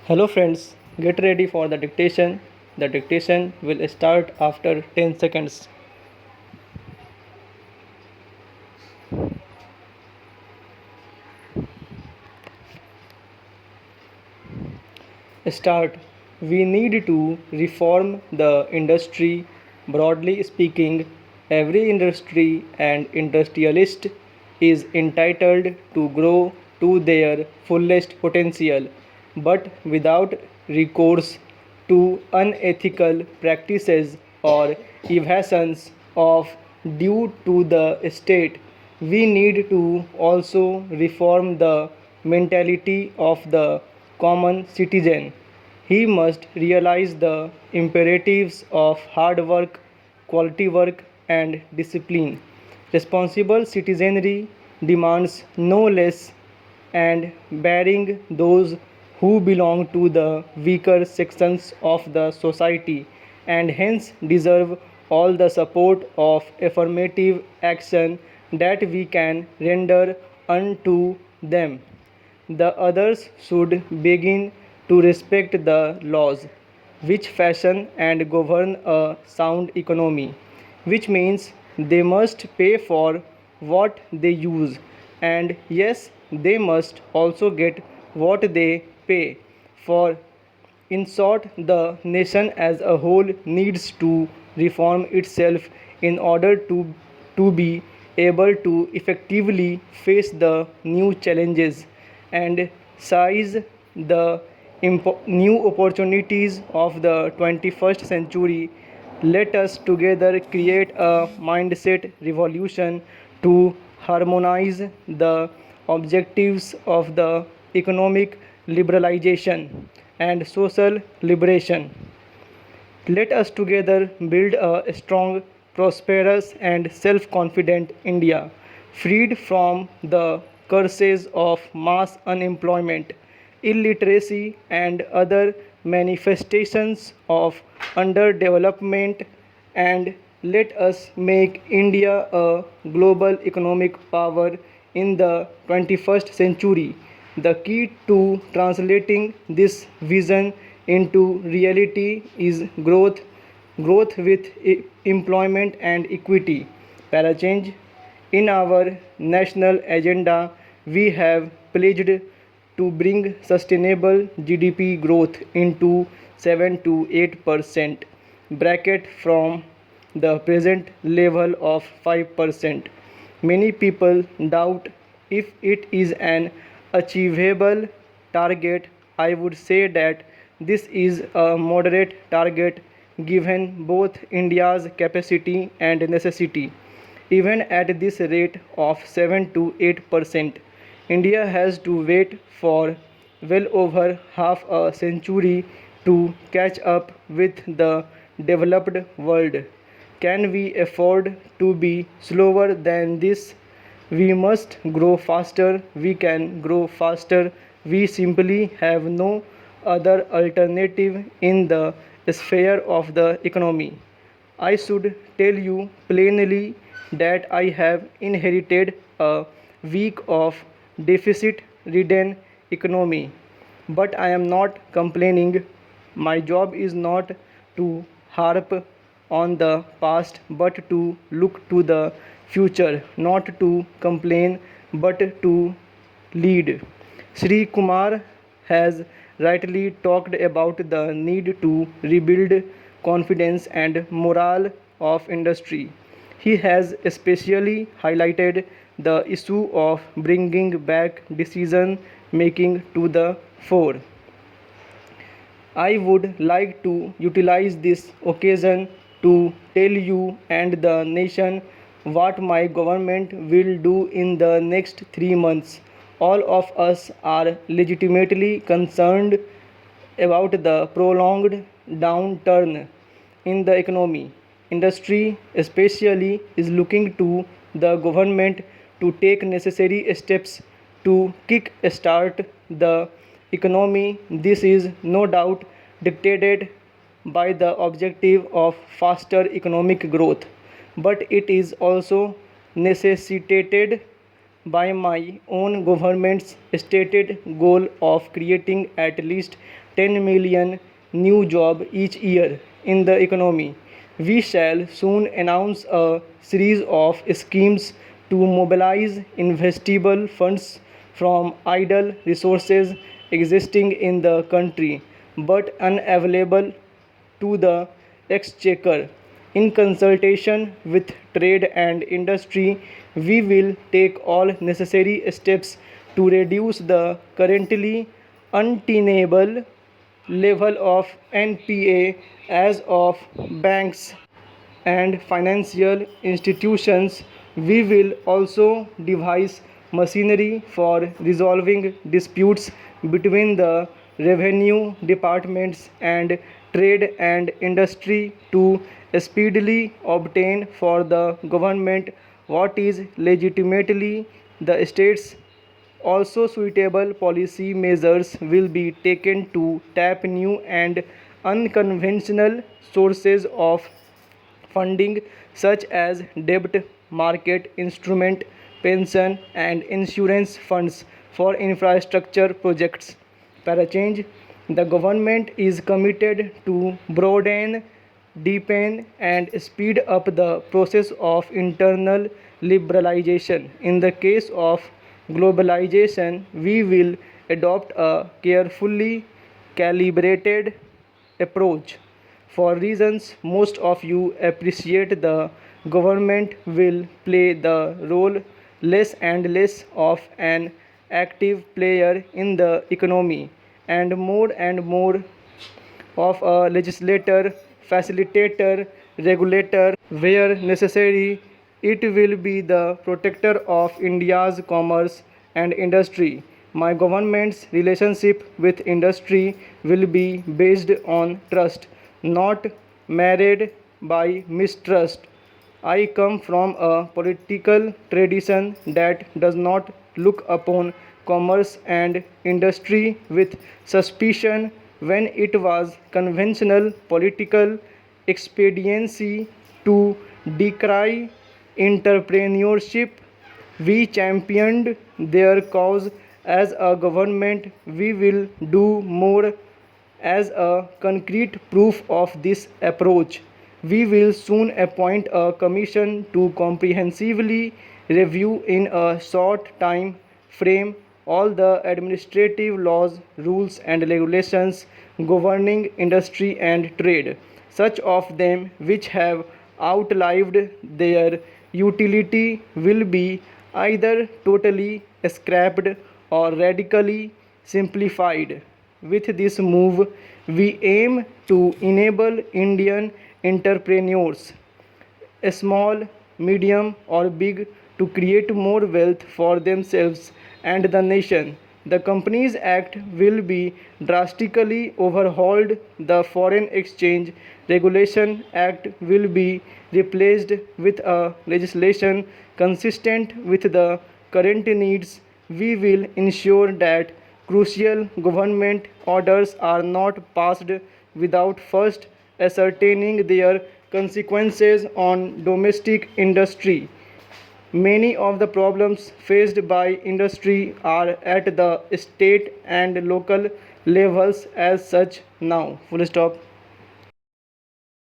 Hello friends, get ready for the dictation. The dictation will start after 10 seconds. Start. We need to reform the industry. Broadly speaking, every industry and industrialist is entitled to grow to their fullest potential, but without recourse to unethical practices or evasions of due to the state. We need to also reform the mentality of the common citizen. He must realize the imperatives of hard work, quality work, and discipline. Responsible citizenry demands no less and bearing those who belong to the weaker sections of the society and hence deserve all the support of affirmative action that we can render unto them. The others should begin to respect the laws which fashion and govern a sound economy, which means they must pay for what they use, and yes, they must also get what they pay for. In short, the nation as a whole needs to reform itself in order to be able to effectively face the new challenges and seize the new opportunities of the 21st century. Let us together create a mindset revolution to harmonize the objectives of the economic liberalization and social liberation. Let us together build a strong, prosperous, and self confident India, freed from the curses of mass unemployment, illiteracy, and other manifestations of underdevelopment. And let us make India a global economic power in the 21st century. The key to translating this vision into reality is growth with employment and equity. Para change. In our national agenda, we have pledged to bring sustainable GDP growth into 7 to 8% bracket from the present level of 5%. Many people doubt if it is an achievable target. I would say that this is a moderate target given both India's capacity and necessity. Even at this rate of 7 to 8%, India has to wait for well over half a century to catch up with the developed world. Can we afford to be slower than this? We must grow faster. We can grow faster. We simply have no other alternative in the sphere of the economy. I should tell you plainly that I have inherited a week of deficit ridden economy, but I am not complaining. My job is not to harp on the past but to look to the future, not to complain but to lead. Sri Kumar has rightly talked about the need to rebuild confidence and morale of industry. He has especially highlighted the issue of bringing back decision making to the fore. I would like to utilize this occasion to tell you and the nation what my government will do in the next 3 months. All of us are legitimately concerned about the prolonged downturn in the economy. Industry, especially, is looking to the government to take necessary steps to kick start the economy. This is no doubt dictated by the objective of faster economic growth, but it is also necessitated by my own government's stated goal of creating at least 10 million new jobs each year in the economy. We shall soon announce a series of schemes to mobilize investable funds from idle resources existing in the country but unavailable to the exchequer. In consultation with trade and industry, we will take all necessary steps to reduce the currently untenable level of NPA as of banks and financial institutions. We will also devise machinery for resolving disputes between the revenue departments and trade and industry to speedily obtain for the government what is legitimately the state's. Also, suitable policy measures will be taken to tap new and unconventional sources of funding such as debt market instrument, pension and insurance funds for infrastructure projects. Para change, the government is committed to broaden, deepen and speed up the process of internal liberalization. In the case of globalization, we will adopt a carefully calibrated approach. For reasons most of you appreciate, the government will play the role less and less of an active player in the economy and more of a legislator, facilitator, regulator. Where necessary, it will be the protector of India's commerce and industry. My government's relationship with industry will be based on trust, not marred by mistrust. I come from a political tradition that does not look upon commerce and industry with suspicion when it was conventional political expediency to decry entrepreneurship. We championed their cause as a government. We will do more as a concrete proof of this approach. We will soon appoint a commission to comprehensively review in a short time frame all the administrative laws, rules and regulations governing industry and trade, such of them which have outlived their utility will be either totally scrapped or radically simplified. With this move, we aim to enable Indian entrepreneurs, small, medium, or big, to create more wealth for themselves and the nation. The Companies Act will be drastically overhauled. The Foreign Exchange Regulation Act will be replaced with a legislation consistent with the current needs. We will ensure that crucial government orders are not passed without first ascertaining their consequences on domestic industry. Many of the problems faced by industry are at the state and local levels as such now. Full stop.